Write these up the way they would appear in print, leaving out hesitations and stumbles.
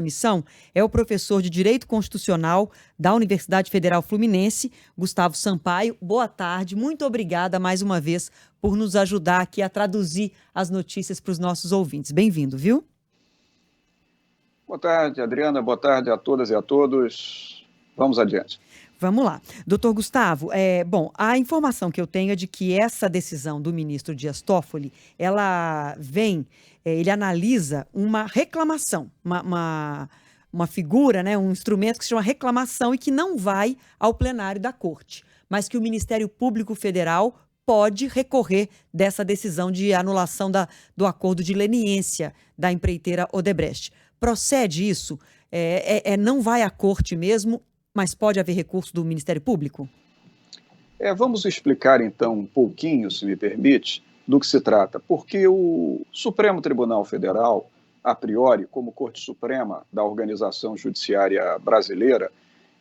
transmissão é o professor de Direito Constitucional da Universidade Federal Fluminense, Gustavo Sampaio. Boa tarde, muito obrigada mais uma vez por nos ajudar aqui a traduzir as notícias para os nossos ouvintes. Bem-vindo, viu? Boa tarde, Adriana. Boa tarde a todas e a todos. Vamos adiante. Vamos lá. Doutor Gustavo, a informação que eu tenho é de que essa decisão do ministro Dias Toffoli, ela vem, ele analisa uma reclamação, uma figura, né, um instrumento que se chama reclamação e que não vai ao plenário da Corte, mas que o Ministério Público Federal pode recorrer dessa decisão de anulação do acordo de leniência da empreiteira Odebrecht. Procede isso? Não vai à Corte mesmo, mas pode haver recurso do Ministério Público? Vamos explicar, então, um pouquinho, se me permite, do que se trata. Porque o Supremo Tribunal Federal, a priori, como Corte Suprema da Organização Judiciária Brasileira,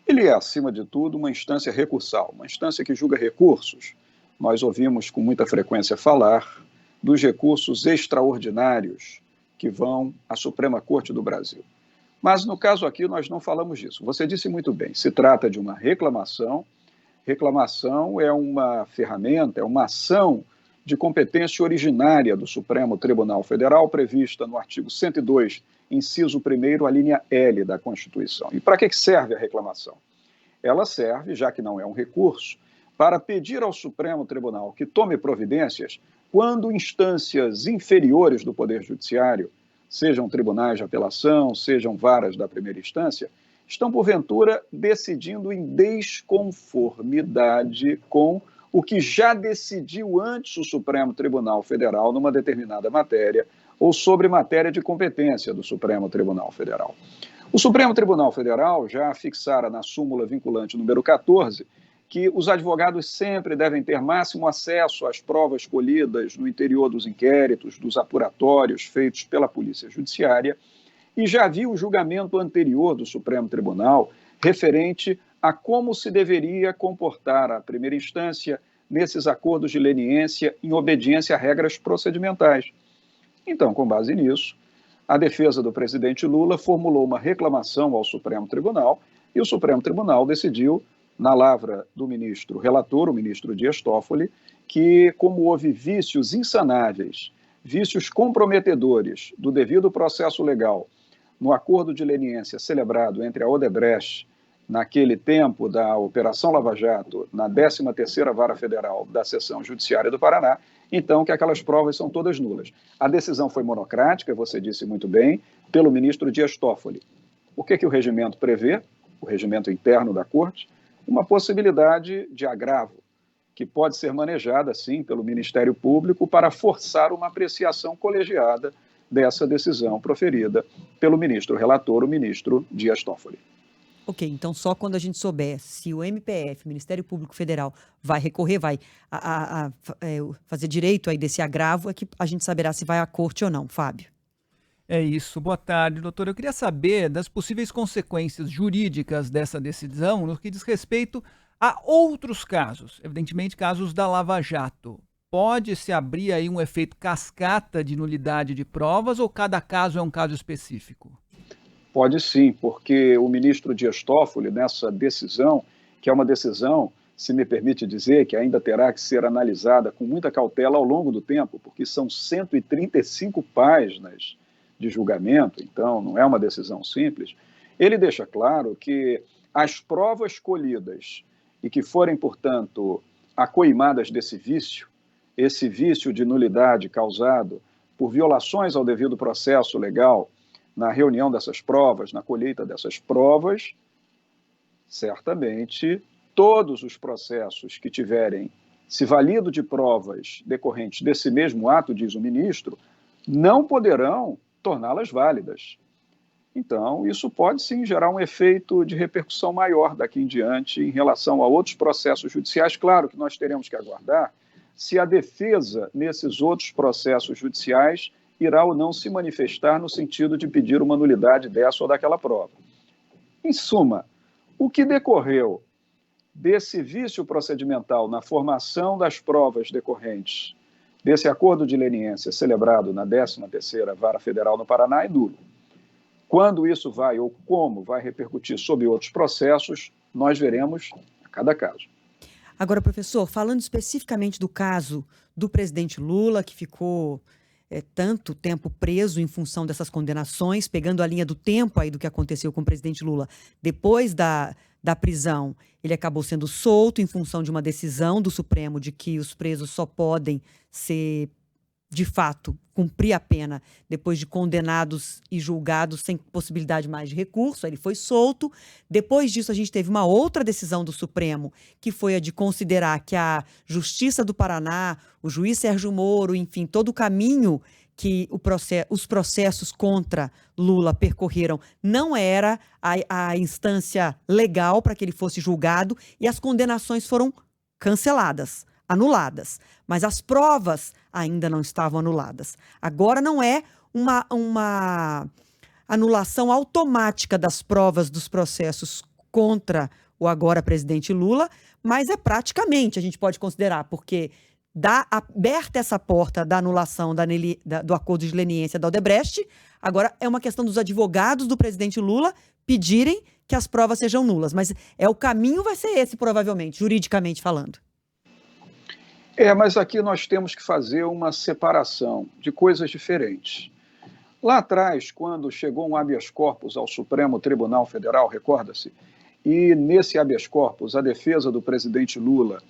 ele é, acima de tudo, uma instância recursal, uma instância que julga recursos. Nós ouvimos com muita frequência falar dos recursos extraordinários que vão à Suprema Corte do Brasil. Mas, no caso aqui, nós não falamos disso. Você disse muito bem, se trata de uma reclamação. Reclamação é uma ferramenta, é uma ação de competência originária do Supremo Tribunal Federal, prevista no artigo 102, inciso 1º, a linha L da Constituição. E para que serve a reclamação? Ela serve, já que não é um recurso, para pedir ao Supremo Tribunal que tome providências quando instâncias inferiores do Poder Judiciário, sejam tribunais de apelação, sejam varas da primeira instância, estão, porventura, decidindo em desconformidade com o que já decidiu antes o Supremo Tribunal Federal numa determinada matéria ou sobre matéria de competência do Supremo Tribunal Federal. O Supremo Tribunal Federal já fixara na súmula vinculante número 14 que os advogados sempre devem ter máximo acesso às provas colhidas no interior dos inquéritos, dos apuratórios feitos pela Polícia Judiciária, e já viu o julgamento anterior do Supremo Tribunal referente a como se deveria comportar a primeira instância nesses acordos de leniência em obediência a regras procedimentais. Então, com base nisso, a defesa do presidente Lula formulou uma reclamação ao Supremo Tribunal e o Supremo Tribunal decidiu, na lavra do ministro relator, o ministro Dias Toffoli, que, como houve vícios insanáveis, vícios comprometedores do devido processo legal no acordo de leniência celebrado entre a Odebrecht, naquele tempo da Operação Lava Jato, na 13ª Vara Federal da Seção Judiciária do Paraná, então que aquelas provas são todas nulas. A decisão foi monocrática, você disse muito bem, pelo ministro Dias Toffoli. O que o regimento prevê, o regimento interno da Corte? Uma possibilidade de agravo, que pode ser manejada, sim, pelo Ministério Público para forçar uma apreciação colegiada dessa decisão proferida pelo ministro relator, o ministro Dias Toffoli. Ok, então só quando a gente souber se o MPF, o Ministério Público Federal, vai recorrer, vai fazer direito aí desse agravo, é que a gente saberá se vai à corte ou não. Fábio. É isso. Boa tarde, doutor. Eu queria saber das possíveis consequências jurídicas dessa decisão no que diz respeito a outros casos, evidentemente casos da Lava Jato. Pode-se abrir aí um efeito cascata de nulidade de provas ou cada caso é um caso específico? Pode sim, porque o ministro Dias Toffoli, nessa decisão, que é uma decisão, se me permite dizer, que ainda terá que ser analisada com muita cautela ao longo do tempo, porque são 135 páginas de julgamento, então não é uma decisão simples, ele deixa claro que as provas colhidas e que forem, portanto, acoimadas desse vício, esse vício de nulidade causado por violações ao devido processo legal, na reunião dessas provas, na colheita dessas provas, certamente todos os processos que tiverem se valido de provas decorrentes desse mesmo ato, diz o ministro, não poderão torná-las válidas. Então, isso pode sim gerar um efeito de repercussão maior daqui em diante em relação a outros processos judiciais. Claro que nós teremos que aguardar se a defesa nesses outros processos judiciais irá ou não se manifestar no sentido de pedir uma nulidade dessa ou daquela prova. Em suma, o que decorreu desse vício procedimental na formação das provas decorrentes desse acordo de leniência celebrado na 13ª Vara Federal no Paraná é nulo. Quando isso vai ou como vai repercutir sobre outros processos, nós veremos a cada caso. Agora, professor, falando especificamente do caso do presidente Lula, que ficou tanto tempo preso em função dessas condenações, pegando a linha do tempo aí do que aconteceu com o presidente Lula, depois da prisão, ele acabou sendo solto em função de uma decisão do Supremo de que os presos só podem ser, de fato, cumprir a pena depois de condenados e julgados sem possibilidade mais de recurso. Ele foi solto. Depois disso, a gente teve uma outra decisão do Supremo, que foi a de considerar que a Justiça do Paraná, o juiz Sérgio Moro, enfim, todo o caminho que os processos contra Lula percorreram não era a instância legal para que ele fosse julgado, e as condenações foram canceladas, anuladas, mas as provas ainda não estavam anuladas. Agora não é uma anulação automática das provas dos processos contra o agora presidente Lula, mas é praticamente, a gente pode considerar, porque dá aberta essa porta da anulação do acordo de leniência da Odebrecht. Agora é uma questão dos advogados do presidente Lula pedirem que as provas sejam nulas, mas o caminho vai ser esse, provavelmente, juridicamente falando. Mas aqui nós temos que fazer uma separação de coisas diferentes. Lá atrás, quando chegou um habeas corpus ao Supremo Tribunal Federal, recorda-se, e nesse habeas corpus a defesa do presidente Lula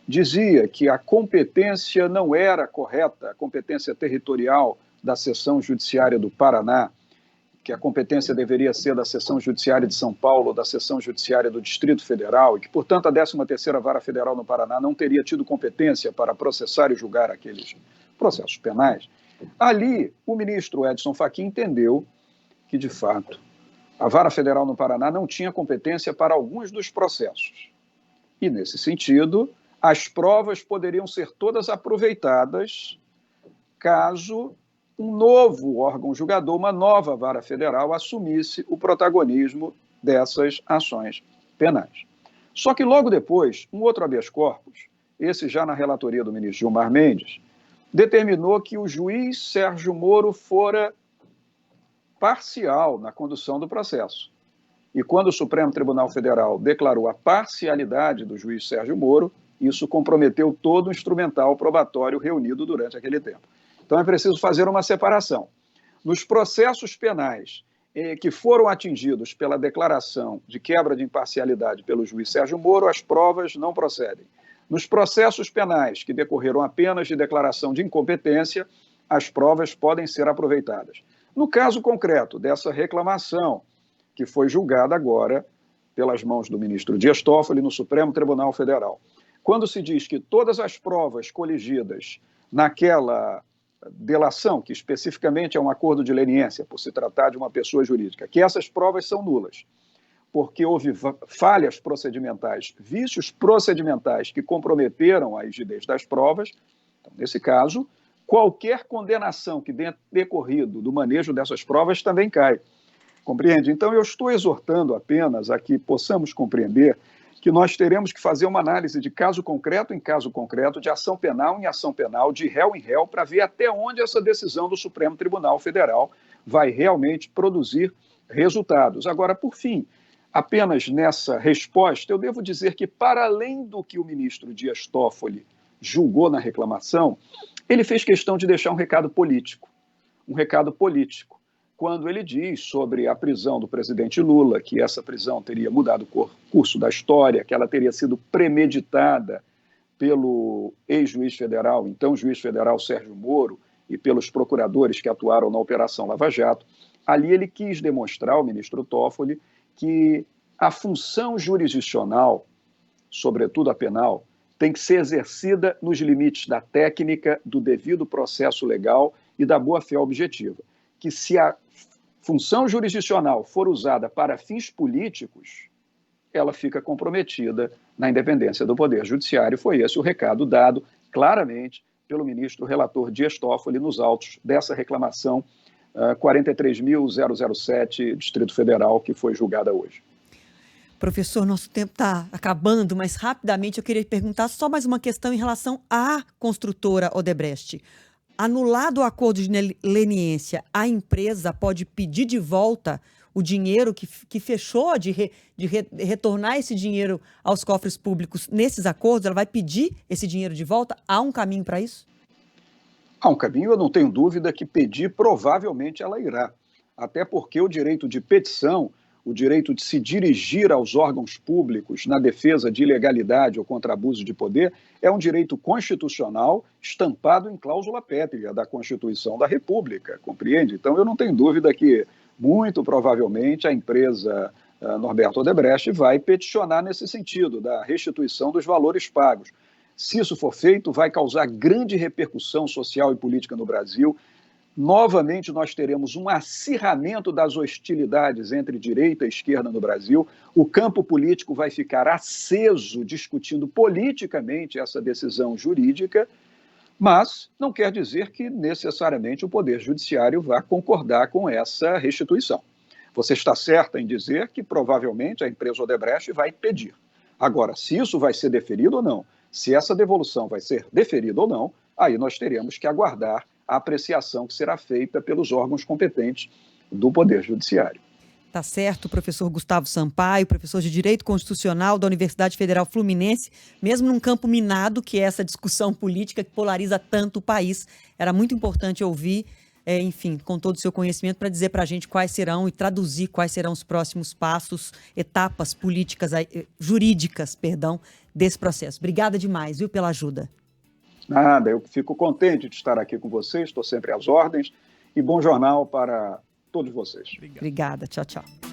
dizia que a competência não era correta, a competência territorial da seção judiciária do Paraná, que a competência deveria ser da seção judiciária de São Paulo ou da seção judiciária do Distrito Federal, e que, portanto, a 13ª Vara Federal no Paraná não teria tido competência para processar e julgar aqueles processos penais. Ali, o ministro Edson Fachin entendeu que, de fato, a Vara Federal no Paraná não tinha competência para alguns dos processos. E, nesse sentido, as provas poderiam ser todas aproveitadas caso um novo órgão julgador, uma nova vara federal, assumisse o protagonismo dessas ações penais. Só que logo depois, um outro habeas corpus, esse já na relatoria do ministro Gilmar Mendes, determinou que o juiz Sérgio Moro fora parcial na condução do processo. E quando o Supremo Tribunal Federal declarou a parcialidade do juiz Sérgio Moro, isso comprometeu todo o instrumental probatório reunido durante aquele tempo. Então é preciso fazer uma separação. Nos processos penais que foram atingidos pela declaração de quebra de imparcialidade pelo juiz Sérgio Moro, as provas não procedem. Nos processos penais que decorreram apenas de declaração de incompetência, as provas podem ser aproveitadas. No caso concreto dessa reclamação, que foi julgada agora pelas mãos do ministro Dias Toffoli no Supremo Tribunal Federal, quando se diz que todas as provas coligidas naquela delação, que especificamente é um acordo de leniência, por se tratar de uma pessoa jurídica, que essas provas são nulas, porque houve falhas procedimentais, vícios procedimentais que comprometeram a rigidez das provas. Então, nesse caso, qualquer condenação que tenha decorrido do manejo dessas provas também cai. Compreende? Então, eu estou exortando apenas a que possamos compreender que nós teremos que fazer uma análise de caso concreto em caso concreto, de ação penal em ação penal, de réu em réu, para ver até onde essa decisão do Supremo Tribunal Federal vai realmente produzir resultados. Agora, por fim, apenas nessa resposta, eu devo dizer que, para além do que o ministro Dias Toffoli julgou na reclamação, ele fez questão de deixar um recado político. Quando ele diz sobre a prisão do presidente Lula, que essa prisão teria mudado o curso da história, que ela teria sido premeditada pelo ex-juiz federal, então juiz federal Sérgio Moro, e pelos procuradores que atuaram na Operação Lava Jato, ali ele quis demonstrar, o ministro Toffoli, que a função jurisdicional, sobretudo a penal, tem que ser exercida nos limites da técnica, do devido processo legal e da boa-fé objetiva. Que se a função jurisdicional for usada para fins políticos, ela fica comprometida na independência do Poder Judiciário. Foi esse o recado dado claramente pelo ministro relator Dias Toffoli nos autos dessa reclamação 43.007, Distrito Federal, que foi julgada hoje. Professor, nosso tempo está acabando, mas rapidamente eu queria perguntar só mais uma questão em relação à construtora Odebrecht. Anulado o acordo de leniência, a empresa pode pedir de volta o dinheiro que fechou, de retornar esse dinheiro aos cofres públicos nesses acordos? Ela vai pedir esse dinheiro de volta? Há um caminho para isso? Há um caminho, eu não tenho dúvida que pedir provavelmente ela irá. Até porque o direito de petição, o direito de se dirigir aos órgãos públicos na defesa de ilegalidade ou contra abuso de poder, é um direito constitucional estampado em cláusula pétrea da Constituição da República, compreende? Então eu não tenho dúvida que, muito provavelmente, a empresa Norberto Odebrecht vai peticionar nesse sentido, da restituição dos valores pagos. Se isso for feito, vai causar grande repercussão social e política no Brasil. Novamente, nós teremos um acirramento das hostilidades entre direita e esquerda no Brasil. O campo político vai ficar aceso, discutindo politicamente essa decisão jurídica, mas não quer dizer que necessariamente o Poder Judiciário vá concordar com essa restituição. Você está certa em dizer que provavelmente a empresa Odebrecht vai pedir. Agora, se isso vai ser deferido ou não, se essa devolução vai ser deferida ou não, aí nós teremos que aguardar a apreciação que será feita pelos órgãos competentes do Poder Judiciário. Tá certo, professor Gustavo Sampaio, professor de Direito Constitucional da Universidade Federal Fluminense, mesmo num campo minado, que é essa discussão política que polariza tanto o país. Era muito importante ouvir, enfim, com todo o seu conhecimento, para dizer para a gente quais serão e traduzir quais serão os próximos passos, etapas políticas, jurídicas, perdão, desse processo. Obrigada demais, viu, pela ajuda. Nada, eu fico contente de estar aqui com vocês, estou sempre às ordens, e bom jornal para todos vocês. Obrigada, tchau, tchau.